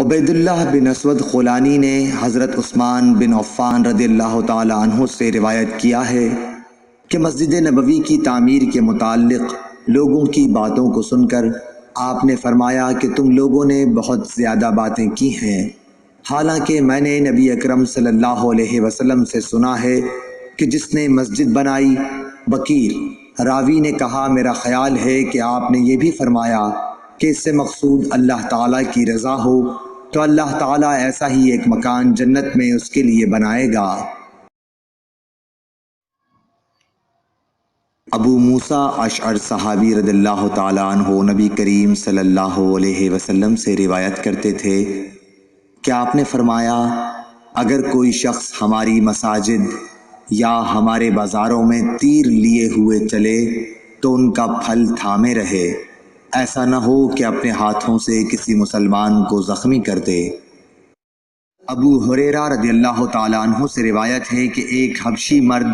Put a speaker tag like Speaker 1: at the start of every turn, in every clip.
Speaker 1: Ubaidullah بن اسود خولانی نے حضرت عثمان بن عفان رضی اللہ تعالی عنہ سے روایت کیا ہے کہ مسجد نبوی کی تعمیر کے متعلق لوگوں کی باتوں کو سن کر آپ نے فرمایا کہ تم لوگوں نے بہت زیادہ باتیں کی ہیں، حالانکہ میں نے نبی اکرم صلی اللہ علیہ وسلم سے سنا ہے کہ جس نے مسجد بنائی بکیر راوی نے کہا میرا خیال ہے کہ آپ نے یہ بھی فرمایا کہ اس سے مقصود اللہ تعالیٰ کی رضا ہو تو اللہ تعالیٰ ایسا ہی ایک مکان جنت میں اس کے لیے بنائے گا۔ ابو موسیٰ اشعری صحابی رضی اللہ تعالیٰ عنہ نبی کریم صلی اللہ علیہ وسلم سے روایت کرتے تھے کہ آپ نے فرمایا اگر کوئی شخص ہماری مساجد یا ہمارے بازاروں میں تیر لیے ہوئے چلے تو ان کا پھل تھامے رہے، ایسا نہ ہو کہ اپنے ہاتھوں سے کسی مسلمان کو زخمی کر دے۔ ابو ہریرہ رضی اللہ تعالیٰ عنہ سے روایت ہے کہ ایک حبشی مرد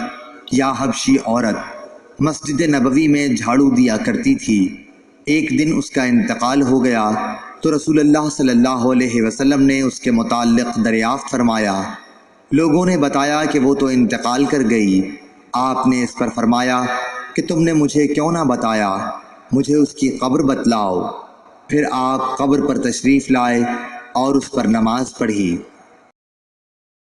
Speaker 1: یا حبشی عورت مسجد نبوی میں جھاڑو دیا کرتی تھی۔ ایک دن اس کا انتقال ہو گیا تو رسول اللہ صلی اللہ علیہ وسلم نے اس کے متعلق دریافت فرمایا۔ لوگوں نے بتایا کہ وہ تو انتقال کر گئی۔ آپ نے اس پر فرمایا کہ تم نے مجھے کیوں نہ بتایا، مجھے اس کی قبر بتلاؤ۔ پھر آپ قبر پر تشریف لائے اور اس پر نماز پڑھی۔